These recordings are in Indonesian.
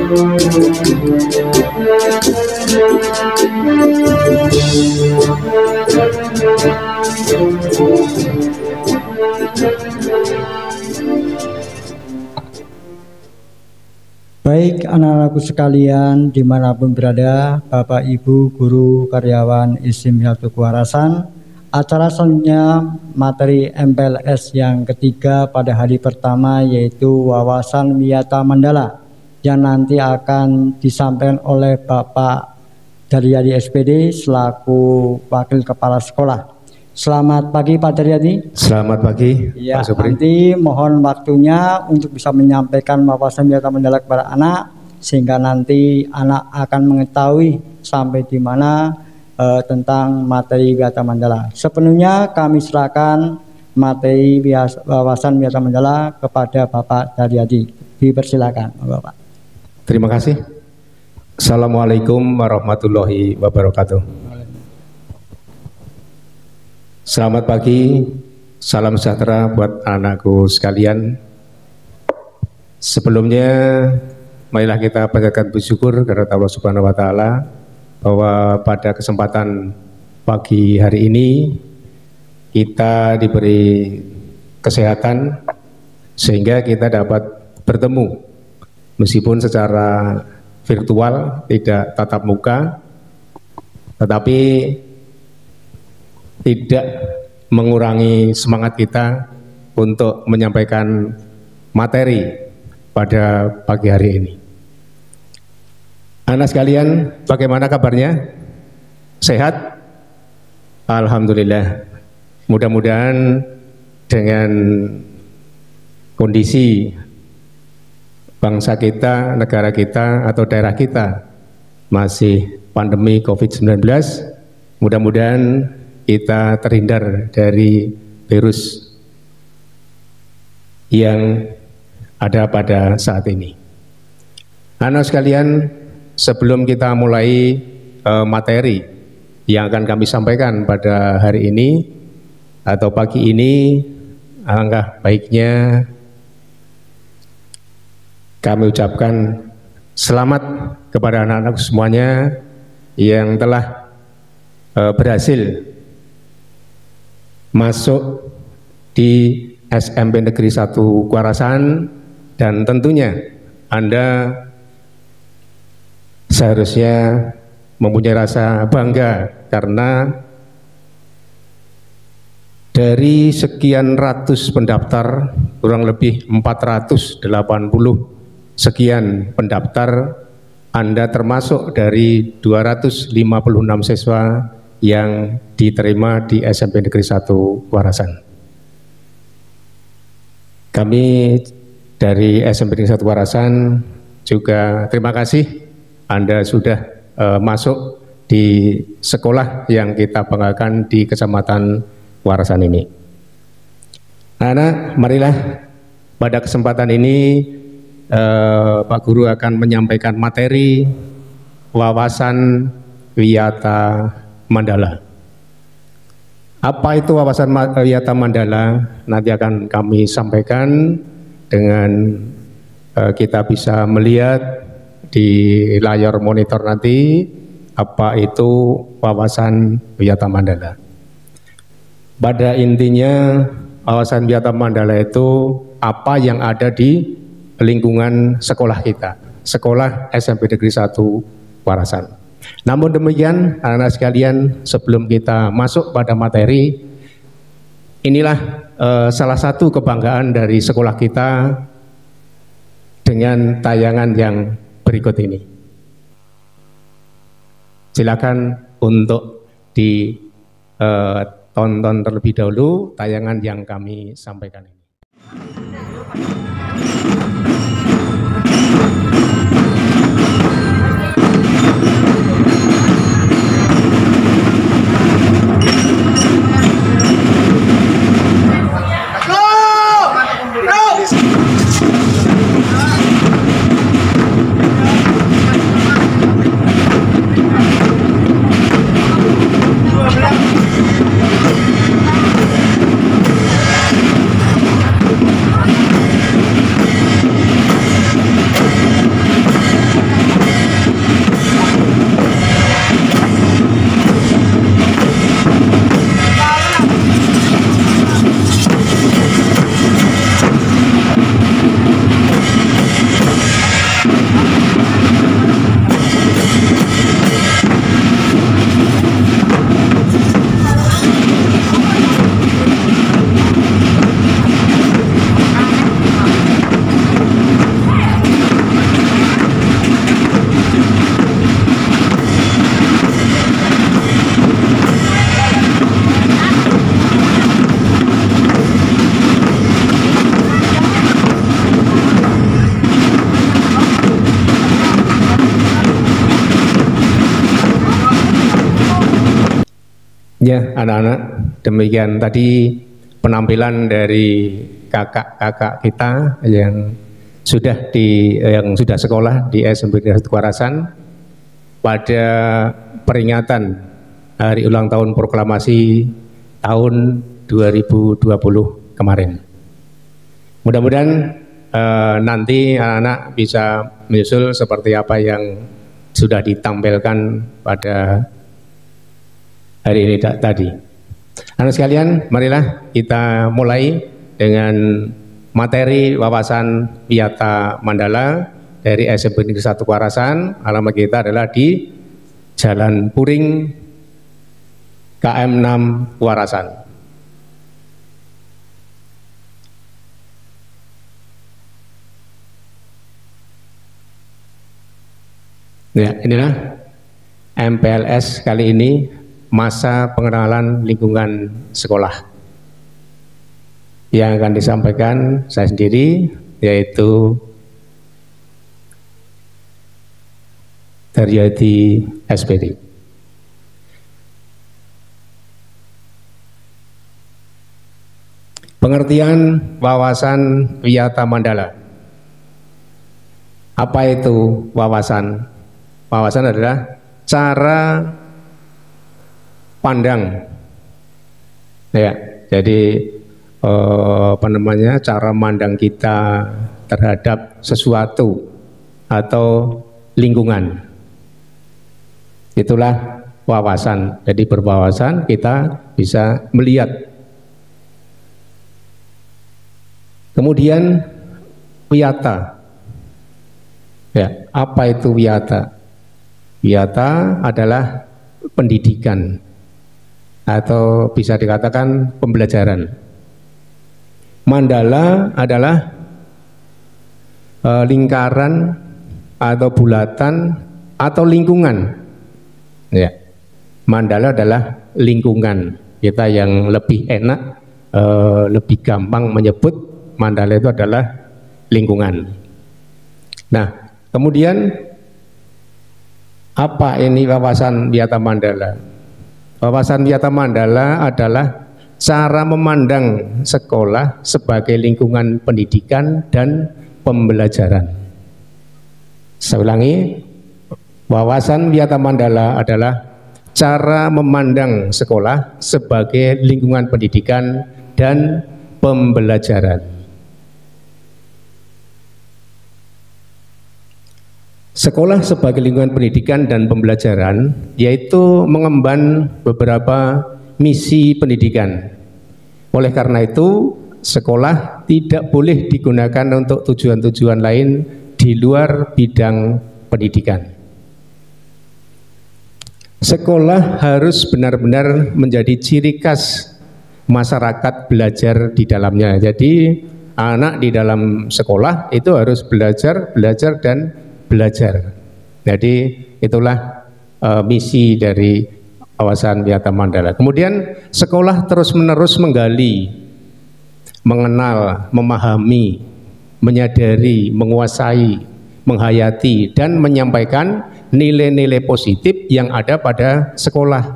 Baik anak-anakku sekalian dimanapun berada, Bapak Ibu Guru Karyawan ISIM Satu Kuarasan, acara selanjutnya materi MPLS yang ketiga pada hari pertama yaitu wawasan wiyata mandala yang nanti akan disampaikan oleh Bapak Daryadi SPD selaku Wakil Kepala Sekolah. Selamat pagi Pak Daryadi. Selamat pagi ya, Pak Supri. Nanti mohon waktunya untuk bisa menyampaikan wawasan wiyata mandala kepada anak sehingga nanti anak akan mengetahui sampai di mana tentang materi wiyata mandala. Sepenuhnya kami serahkan materi wawasan wiyata mandala kepada Bapak Daryadi. Dipersilakan Bapak. Terima kasih. Assalamualaikum warahmatullahi wabarakatuh. Selamat pagi, salam sejahtera buat anakku sekalian. Sebelumnya, marilah kita panjatkan bersyukur kepada Allah Subhanahu wa Ta'ala bahwa pada kesempatan pagi hari ini kita diberi kesehatan sehingga kita dapat bertemu meskipun secara virtual, tidak tatap muka, tetapi tidak mengurangi semangat kita untuk menyampaikan materi pada pagi hari ini. Anak sekalian, bagaimana kabarnya? Sehat? Alhamdulillah. Mudah-mudahan dengan kondisi bangsa kita, negara kita, atau daerah kita masih pandemi COVID-19, mudah-mudahan kita terhindar dari virus yang ada pada saat ini. Anak sekalian, sebelum kita mulai materi yang akan kami sampaikan pada hari ini atau pagi ini, alangkah baiknya kami ucapkan selamat kepada anak-anak semuanya yang telah berhasil masuk di SMP Negeri 1 Kuarasan, dan tentunya Anda seharusnya mempunyai rasa bangga karena dari sekian ratus pendaftar, kurang lebih 480 sekian pendaftar, Anda termasuk dari 256 siswa yang diterima di SMP Negeri 1 Kuarasan. Kami dari SMP Negeri 1 Kuarasan juga terima kasih Anda sudah masuk di sekolah yang kita banggakan di Kecamatan Kuarasan ini. Anak, marilah pada kesempatan ini Pak Guru akan menyampaikan materi wawasan wiyata mandala. Apa itu wawasan wiyata mandala? Nanti akan kami sampaikan dengan kita bisa melihat di layar monitor nanti apa itu wawasan wiyata mandala. Pada intinya wawasan wiyata mandala itu apa yang ada di lingkungan sekolah kita, sekolah SMP Negeri 1 Kuarasan. Namun demikian, anak-anak sekalian, sebelum kita masuk pada materi, inilah salah satu kebanggaan dari sekolah kita dengan tayangan yang berikut ini. Silakan untuk ditonton terlebih dahulu tayangan yang kami sampaikan ini. Ya, anak-anak, demikian tadi penampilan dari kakak-kakak kita yang sudah sekolah di SMP Satu Kuarasan pada peringatan hari ulang tahun proklamasi tahun 2020 kemarin. Mudah-mudahan nanti anak-anak bisa menyusul seperti apa yang sudah ditampilkan pada hari ini tadi. Anak sekalian, marilah kita mulai dengan materi wawasan Wiyata Mandala dari SMP Negeri 1 Kuarasan. Alamat kita adalah di Jalan Puring KM 6 Kuarasan. Ya, inilah MPLS kali ini, masa pengenalan lingkungan sekolah. Yang akan disampaikan saya sendiri, yaitu Daryadi SPD. Pengertian wawasan Wiyata Mandala. Apa itu wawasan? Wawasan adalah cara pandang, ya. Jadi cara mandang kita terhadap sesuatu atau lingkungan. Itulah wawasan. Jadi berwawasan kita bisa melihat. Kemudian wiyata. Ya, apa itu wiyata? Wiyata adalah pendidikan atau bisa dikatakan pembelajaran. Mandala adalah lingkaran atau bulatan atau lingkungan. Ya, mandala adalah lingkungan. Kita yang lebih enak, lebih gampang menyebut mandala itu adalah lingkungan. Nah, kemudian apa ini wawasan Wiyata Mandala? Wawasan Wiyata Mandala adalah cara memandang sekolah sebagai lingkungan pendidikan dan pembelajaran. Saya ulangi, wawasan Wiyata Mandala adalah cara memandang sekolah sebagai lingkungan pendidikan dan pembelajaran. Sekolah sebagai lingkungan pendidikan dan pembelajaran yaitu mengemban beberapa misi pendidikan. Oleh karena itu, sekolah tidak boleh digunakan untuk tujuan-tujuan lain di luar bidang pendidikan. Sekolah harus benar-benar menjadi ciri khas masyarakat belajar di dalamnya. Jadi anak di dalam sekolah itu harus belajar dan belajar. Jadi itulah misi dari wawasan Wiyata Mandala. Kemudian sekolah terus-menerus menggali, mengenal, memahami, menyadari, menguasai, menghayati dan menyampaikan nilai-nilai positif yang ada pada sekolah.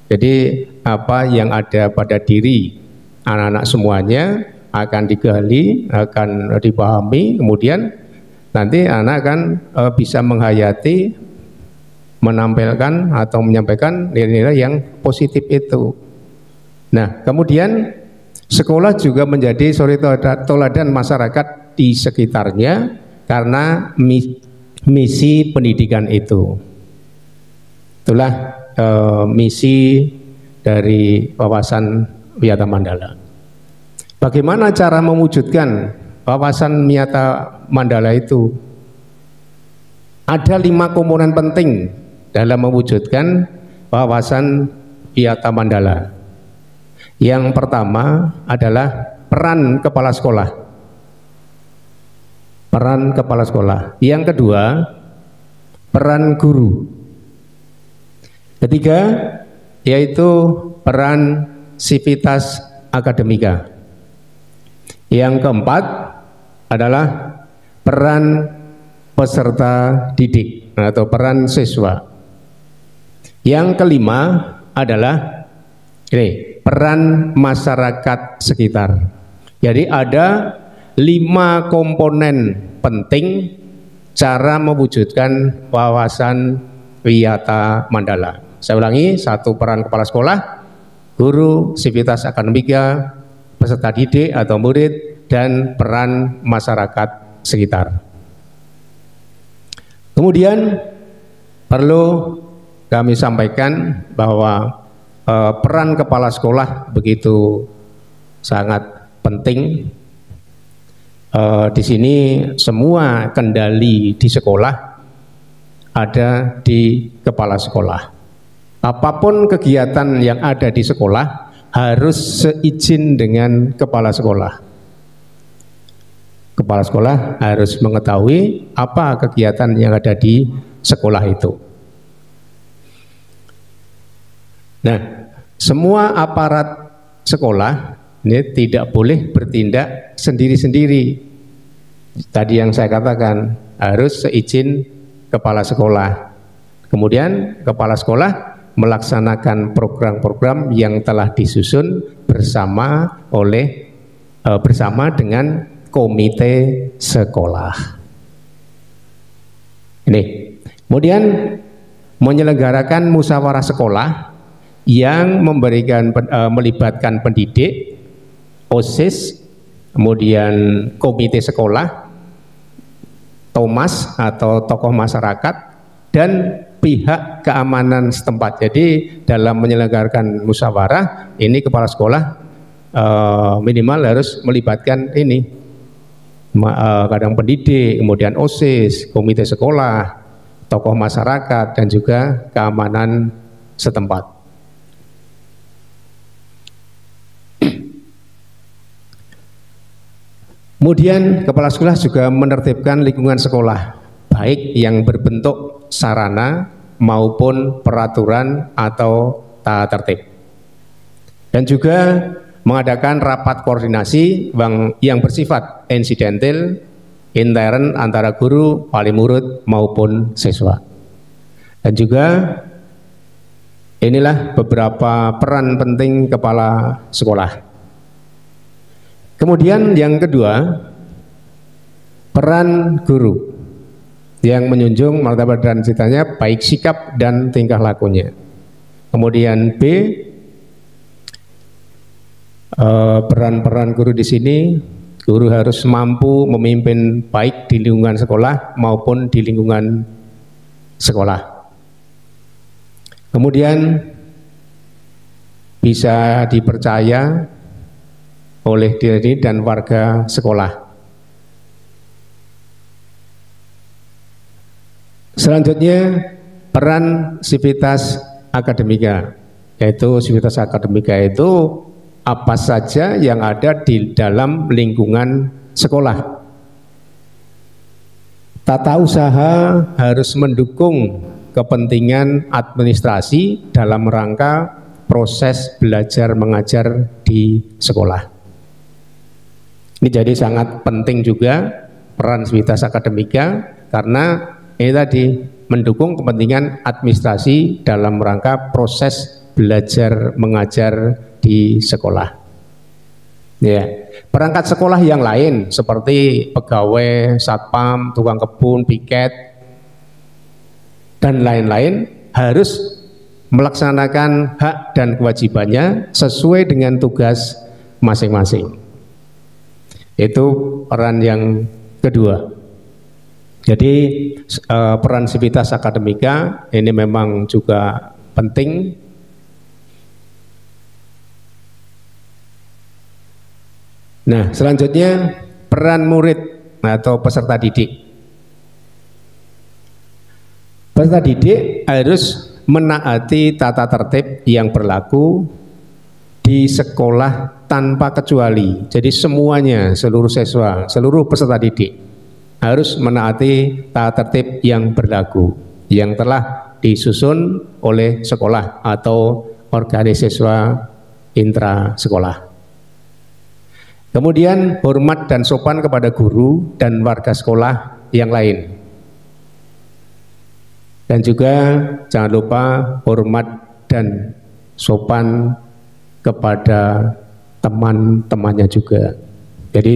Jadi apa yang ada pada diri anak-anak semuanya akan digali, akan dipahami, kemudian nanti anak akan bisa menghayati, menampilkan atau menyampaikan nilai-nilai yang positif itu. Nah, kemudian sekolah juga menjadi suri teladan masyarakat di sekitarnya karena misi pendidikan itu. Itulah misi dari wawasan Wiyata Mandala. Bagaimana cara mewujudkan wawasan Wiyata Mandala itu? Ada 5 komponen penting dalam mewujudkan wawasan Wiyata Mandala. Yang pertama adalah peran kepala sekolah. Peran kepala sekolah. Yang kedua, peran guru. Ketiga, yaitu peran sivitas akademika. Yang keempat adalah peran peserta didik atau peran siswa. Yang kelima adalah Ini peran masyarakat sekitar. Jadi ada 5 komponen penting cara mewujudkan wawasan Wiyata Mandala. Saya ulangi, 1 peran kepala sekolah, guru, sivitas akademika, peserta didik atau murid, dan peran masyarakat sekitar. Kemudian perlu kami sampaikan bahwa peran kepala sekolah begitu sangat penting. Di sini semua kendali di sekolah ada di kepala sekolah. Apapun kegiatan yang ada di sekolah harus seizin dengan kepala sekolah. Kepala sekolah harus mengetahui apa kegiatan yang ada di sekolah itu. Nah, semua aparat sekolah ini tidak boleh bertindak sendiri-sendiri. Tadi yang saya katakan harus seizin kepala sekolah. Kemudian kepala sekolah melaksanakan program-program yang telah disusun bersama dengan komite sekolah. Ini. Kemudian menyelenggarakan musyawarah sekolah yang melibatkan pendidik, OSIS, kemudian komite sekolah, Thomas atau tokoh masyarakat, dan pihak keamanan setempat. Jadi dalam menyelenggarakan musyawarah ini kepala sekolah minimal harus melibatkan ini kadang pendidik, kemudian OSIS, komite sekolah, tokoh masyarakat, dan juga keamanan setempat. Kemudian kepala sekolah juga menertibkan lingkungan sekolah, baik yang berbentuk sarana maupun peraturan atau tata tertib. Dan juga mengadakan rapat koordinasi yang bersifat insidental, intern antara guru, wali murid maupun siswa. Dan juga inilah beberapa peran penting kepala sekolah. Kemudian yang kedua, peran guru yang menjunjung martabat dan cita-citanya baik sikap dan tingkah lakunya. Kemudian B, peran-peran guru di sini, guru harus mampu memimpin baik di lingkungan sekolah maupun di lingkungan sekolah. Kemudian bisa dipercaya oleh diri dan warga sekolah. Selanjutnya peran sivitas akademika, yaitu sivitas akademika itu apa saja yang ada di dalam lingkungan sekolah. Tata usaha harus mendukung kepentingan administrasi dalam rangka proses belajar mengajar di sekolah. Ini jadi sangat penting juga peran sivitas akademika karena ini tadi mendukung kepentingan administrasi dalam rangka proses belajar mengajar di sekolah. Ya, perangkat sekolah yang lain seperti pegawai, satpam, tukang kebun, piket, dan lain-lain harus melaksanakan hak dan kewajibannya sesuai dengan tugas masing-masing. Itu peran yang kedua. Jadi peran sivitas akademika ini memang juga penting. Nah, selanjutnya peran murid atau peserta didik. Peserta didik harus menaati tata tertib yang berlaku di sekolah tanpa kecuali. Jadi semuanya, seluruh siswa, seluruh peserta didik harus menaati tata tertib yang berlaku yang telah disusun oleh sekolah atau organisasi siswa intra sekolah. Kemudian hormat dan sopan kepada guru dan warga sekolah yang lain. Dan juga jangan lupa hormat dan sopan kepada teman-temannya juga. Jadi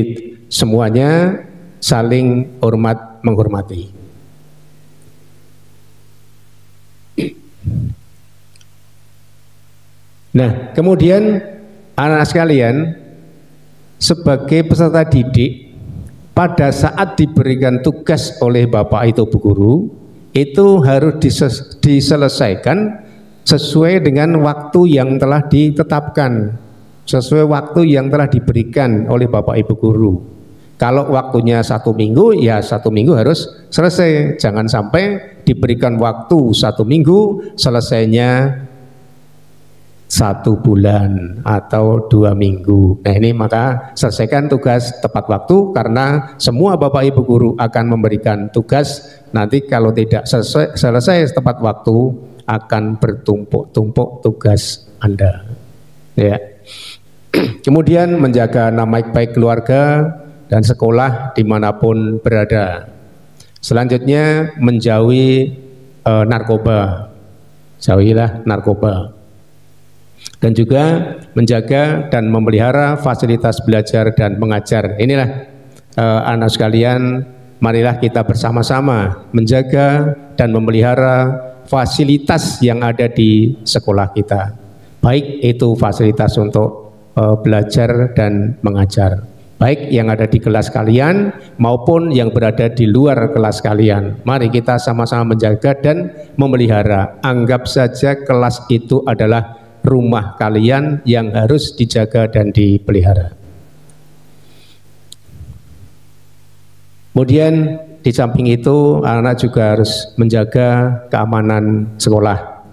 semuanya saling hormat menghormati. Nah, kemudian anak-anak sekalian, sebagai peserta didik, pada saat diberikan tugas oleh Bapak atau Bu Guru, itu harus diselesaikan sesuai dengan waktu yang telah ditetapkan, sesuai waktu yang telah diberikan oleh Bapak Ibu Guru. Kalau waktunya 1 minggu, ya 1 minggu harus selesai. Jangan sampai diberikan waktu 1 minggu, selesainya 1 bulan atau 2 minggu. Nah, ini maka selesaikan tugas tepat waktu, karena semua Bapak Ibu Guru akan memberikan tugas. Nanti kalau tidak selesai tepat waktu, akan bertumpuk-tumpuk tugas Anda. Ya. Kemudian menjaga nama baik keluarga dan sekolah dimanapun berada. Selanjutnya menjauhi narkoba. Jauhilah narkoba. Dan juga menjaga dan memelihara fasilitas belajar dan mengajar. Inilah anak sekalian, marilah kita bersama-sama menjaga dan memelihara fasilitas yang ada di sekolah kita. Baik itu fasilitas untuk belajar dan mengajar, baik yang ada di kelas kalian maupun yang berada di luar kelas kalian. Mari kita sama-sama menjaga dan memelihara. Anggap saja kelas itu adalah rumah kalian yang harus dijaga dan dipelihara. Kemudian di samping itu, anak-anak juga harus menjaga keamanan sekolah.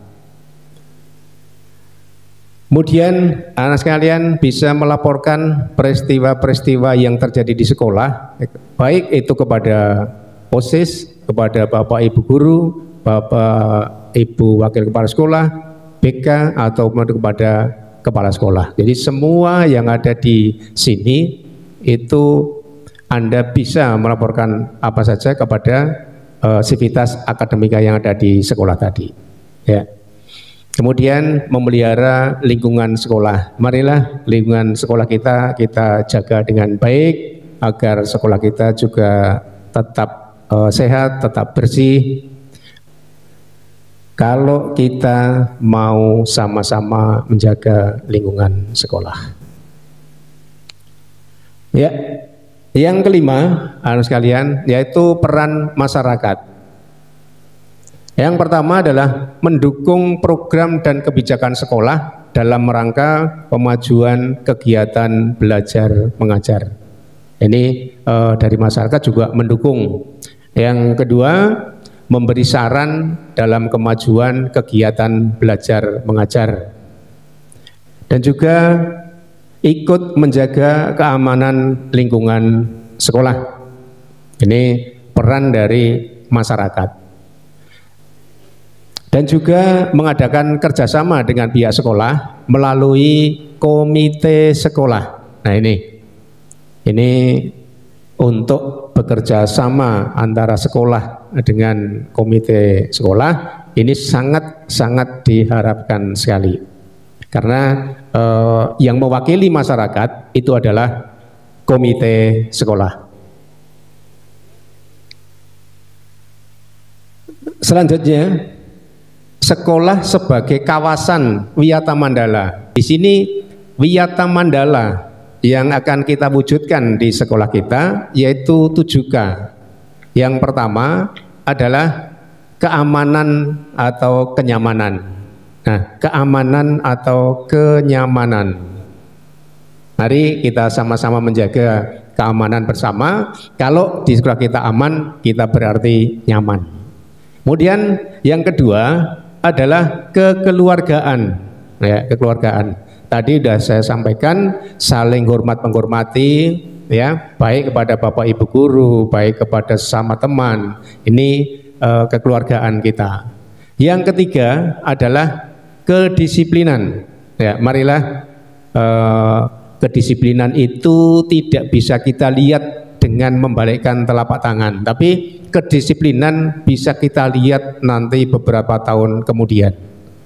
Kemudian anak sekalian bisa melaporkan peristiwa-peristiwa yang terjadi di sekolah, baik itu kepada OSIS, kepada Bapak Ibu Guru, Bapak Ibu Wakil Kepala Sekolah, BK, atau kepada kepala sekolah. Jadi semua yang ada di sini itu Anda bisa melaporkan apa saja kepada sivitas akademika yang ada di sekolah tadi. Ya. Kemudian memelihara lingkungan sekolah. Marilah lingkungan sekolah kita jaga dengan baik agar sekolah kita juga tetap sehat, tetap bersih. Kalau kita mau sama-sama menjaga lingkungan sekolah. Ya, yang kelima, anak sekalian, yaitu peran masyarakat. Yang pertama adalah mendukung program dan kebijakan sekolah dalam rangka pemajuan kegiatan belajar mengajar. Ini dari masyarakat juga mendukung. Yang kedua, memberi saran dalam kemajuan kegiatan belajar mengajar, dan juga ikut menjaga keamanan lingkungan sekolah. Ini peran dari masyarakat. Dan juga mengadakan kerjasama dengan pihak sekolah melalui komite sekolah. Nah, ini untuk bekerja sama antara sekolah dengan komite sekolah, ini sangat diharapkan sekali, karena yang mewakili masyarakat itu adalah komite sekolah. Selanjutnya, sekolah sebagai kawasan Wiyata Mandala. Di sini Wiyata Mandala yang akan kita wujudkan di sekolah kita yaitu 7K. Yang pertama adalah keamanan atau kenyamanan. Nah, keamanan atau kenyamanan. Mari kita sama-sama menjaga keamanan bersama. Kalau di sekolah kita aman, kita berarti nyaman. Kemudian yang kedua adalah kekeluargaan. Ya, kekeluargaan. Tadi sudah saya sampaikan, saling hormat menghormati, ya, baik kepada Bapak Ibu Guru, baik kepada sesama teman. Ini kekeluargaan kita. Yang ketiga adalah kedisiplinan. Ya, marilah kedisiplinan itu tidak bisa kita lihat dengan membalikkan telapak tangan, tapi kedisiplinan bisa kita lihat nanti beberapa tahun kemudian.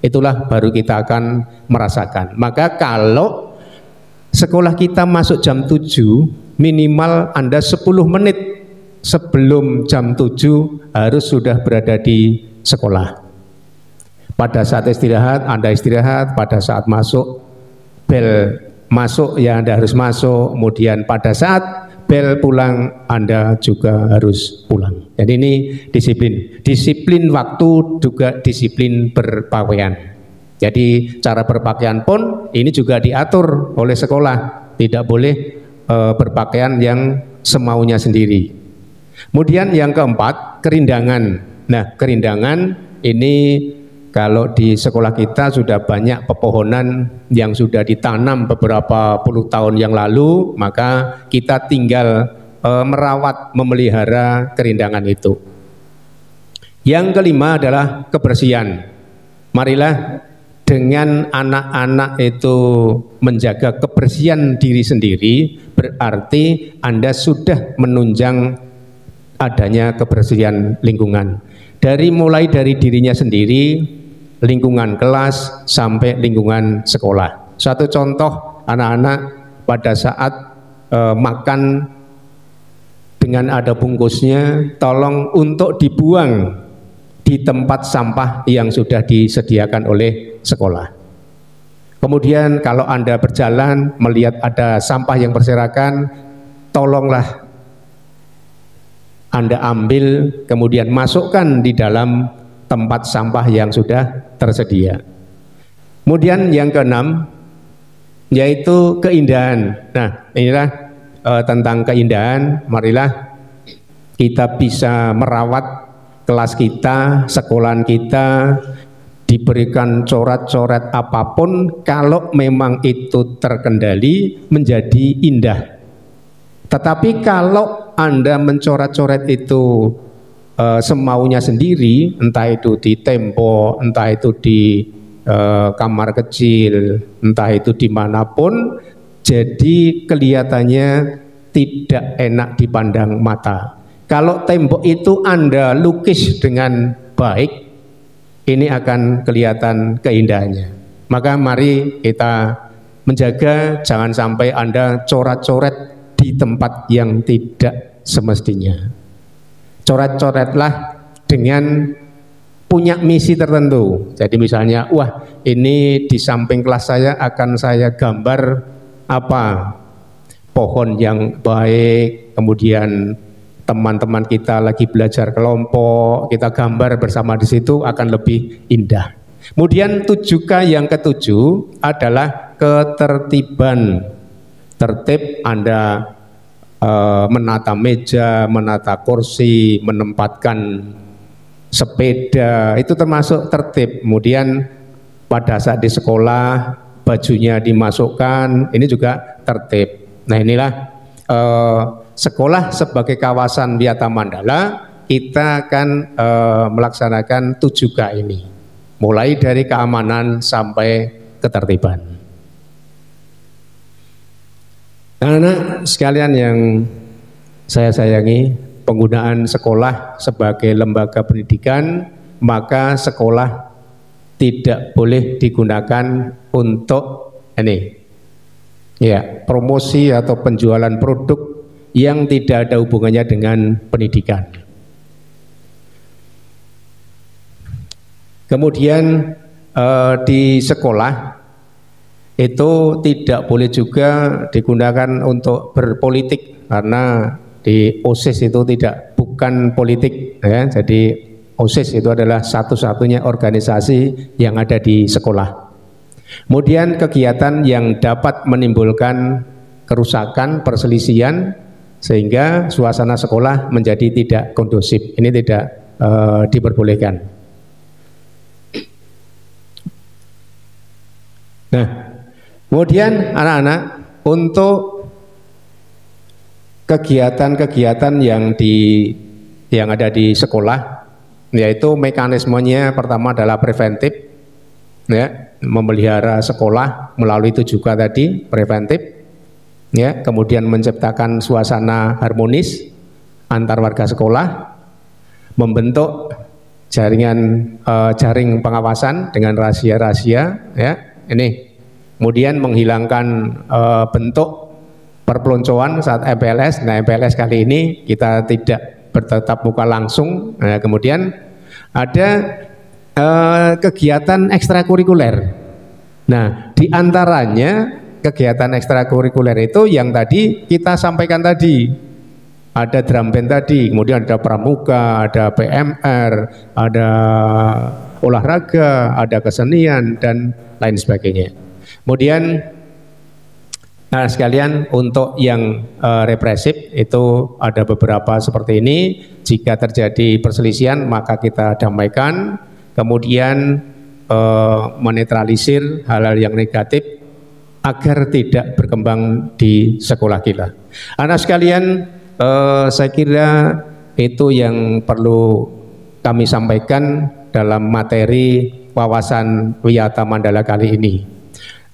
itulah baru kita akan merasakan. Maka kalau sekolah kita masuk jam 7, minimal Anda 10 menit sebelum jam 7 harus sudah berada di sekolah. Pada saat istirahat Anda istirahat, pada saat masuk bel masuk ya Anda harus masuk, kemudian pada saat bel pulang Anda juga harus pulang. Jadi ini disiplin waktu, juga disiplin berpakaian. Jadi cara berpakaian pun ini juga diatur oleh sekolah, tidak boleh berpakaian yang semaunya sendiri. Kemudian yang keempat, kerindangan. Nah, kerindangan ini kalau di sekolah kita sudah banyak pepohonan yang sudah ditanam beberapa puluh tahun yang lalu, maka kita tinggal merawat, memelihara kerindangan itu. Yang kelima adalah kebersihan. Marilah dengan anak-anak itu menjaga kebersihan diri sendiri, berarti Anda sudah menunjang adanya kebersihan lingkungan. Mulai dari dirinya sendiri, lingkungan kelas sampai lingkungan sekolah. Satu contoh, anak-anak pada saat makan dengan ada bungkusnya, tolong untuk dibuang di tempat sampah yang sudah disediakan oleh sekolah. Kemudian kalau Anda berjalan melihat ada sampah yang berserakan, tolonglah Anda ambil, kemudian masukkan di dalam tempat sampah yang sudah tersedia. Kemudian yang keenam yaitu keindahan. Nah, inilah tentang keindahan. Marilah kita bisa merawat kelas kita, sekolahan kita, diberikan coret-coret apapun, kalau memang itu terkendali menjadi indah. Tetapi kalau Anda mencoret-coret itu semaunya sendiri, entah itu di tembok, entah itu di kamar kecil, entah itu dimanapun, jadi kelihatannya tidak enak dipandang mata. Kalau tembok itu Anda lukis dengan baik, ini akan kelihatan keindahannya. Maka mari kita menjaga, jangan sampai Anda coret-coret di tempat yang tidak semestinya. Coret-coretlah dengan punya misi tertentu. Jadi misalnya, wah ini di samping kelas saya akan saya gambar apa? Pohon yang baik, kemudian teman-teman kita lagi belajar kelompok, kita gambar bersama di situ akan lebih indah. Kemudian 7K yang ketujuh adalah ketertiban. Tertib Anda menata meja, menata kursi, menempatkan sepeda, itu termasuk tertib. Kemudian pada saat di sekolah bajunya dimasukkan, ini juga tertib. Nah, inilah sekolah sebagai kawasan Wisata Mandala, kita akan melaksanakan 7K ini, mulai dari keamanan sampai ketertiban. Anak-anak sekalian yang saya sayangi, penggunaan sekolah sebagai lembaga pendidikan, maka sekolah tidak boleh digunakan untuk promosi atau penjualan produk yang tidak ada hubungannya dengan pendidikan. Kemudian di sekolah itu tidak boleh juga digunakan untuk berpolitik, karena di OSIS itu bukan politik ya. Jadi OSIS itu adalah satu-satunya organisasi yang ada di sekolah. Kemudian kegiatan yang dapat menimbulkan kerusakan, perselisihan, sehingga suasana sekolah menjadi tidak kondusif, ini tidak diperbolehkan. Nah, kemudian anak-anak, untuk kegiatan-kegiatan yang ada di sekolah, yaitu mekanismenya pertama adalah preventif, ya, memelihara sekolah melalui 7K tadi, preventif, ya, kemudian menciptakan suasana harmonis antar warga sekolah, membentuk jaringan jaring pengawasan dengan rahasia-rahasia, ya. Ini kemudian menghilangkan bentuk perpeloncoan saat MPLS. Nah, MPLS kali ini kita tidak bertatap muka langsung. Nah, kemudian ada kegiatan ekstrakurikuler. Nah, diantaranya kegiatan ekstrakurikuler itu yang tadi kita sampaikan tadi. Ada drum band tadi, kemudian ada pramuka, ada PMR, ada olahraga, ada kesenian, dan lain sebagainya. Kemudian, nah sekalian, untuk yang represif itu ada beberapa seperti ini. Jika terjadi perselisihan maka kita damaikan, kemudian menetralisir hal-hal yang negatif agar tidak berkembang di sekolah kita. Anak sekalian, saya kira itu yang perlu kami sampaikan dalam materi wawasan Wiyata Mandala kali ini.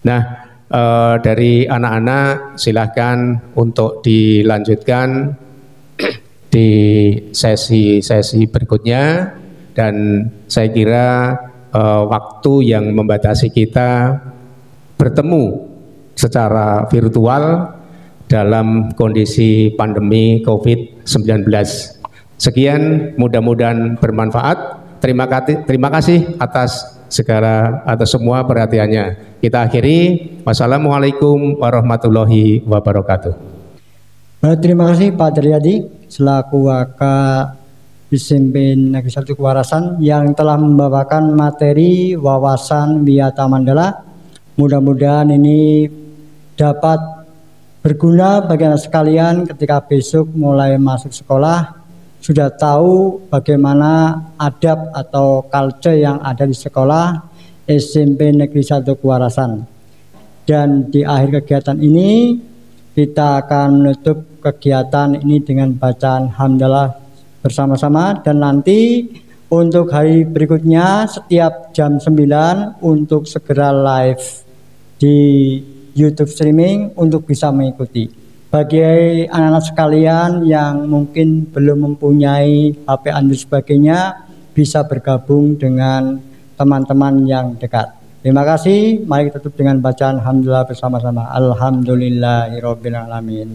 Nah, dari anak-anak silahkan untuk dilanjutkan di sesi-sesi berikutnya, dan saya kira waktu yang membatasi kita bertemu secara virtual dalam kondisi pandemi COVID-19. Sekian, mudah-mudahan bermanfaat. Terima kasih atas semua perhatiannya. Kita akhiri. Wassalamualaikum warahmatullahi wabarakatuh. Terima kasih Pak Daryadi selaku Waka SMP Negeri 1 Kewarasan yang telah membawakan materi wawasan Wiyata Mandala. Mudah-mudahan ini dapat berguna bagi anak sekalian ketika besok mulai masuk sekolah, sudah tahu bagaimana adab atau culture yang ada di sekolah SMP Negeri 1 Kewarasan. Dan di akhir kegiatan ini kita akan menutup kegiatan ini dengan bacaan hamdalah bersama-sama, dan nanti untuk hari berikutnya setiap jam 9 untuk segera live di YouTube streaming untuk bisa mengikuti. Bagi anak-anak sekalian yang mungkin belum mempunyai HP Android sebagainya, bisa bergabung dengan teman-teman yang dekat. Terima kasih. Mari kita tutup dengan bacaan alhamdulillah bersama-sama. Alhamdulillahirabbil alamin.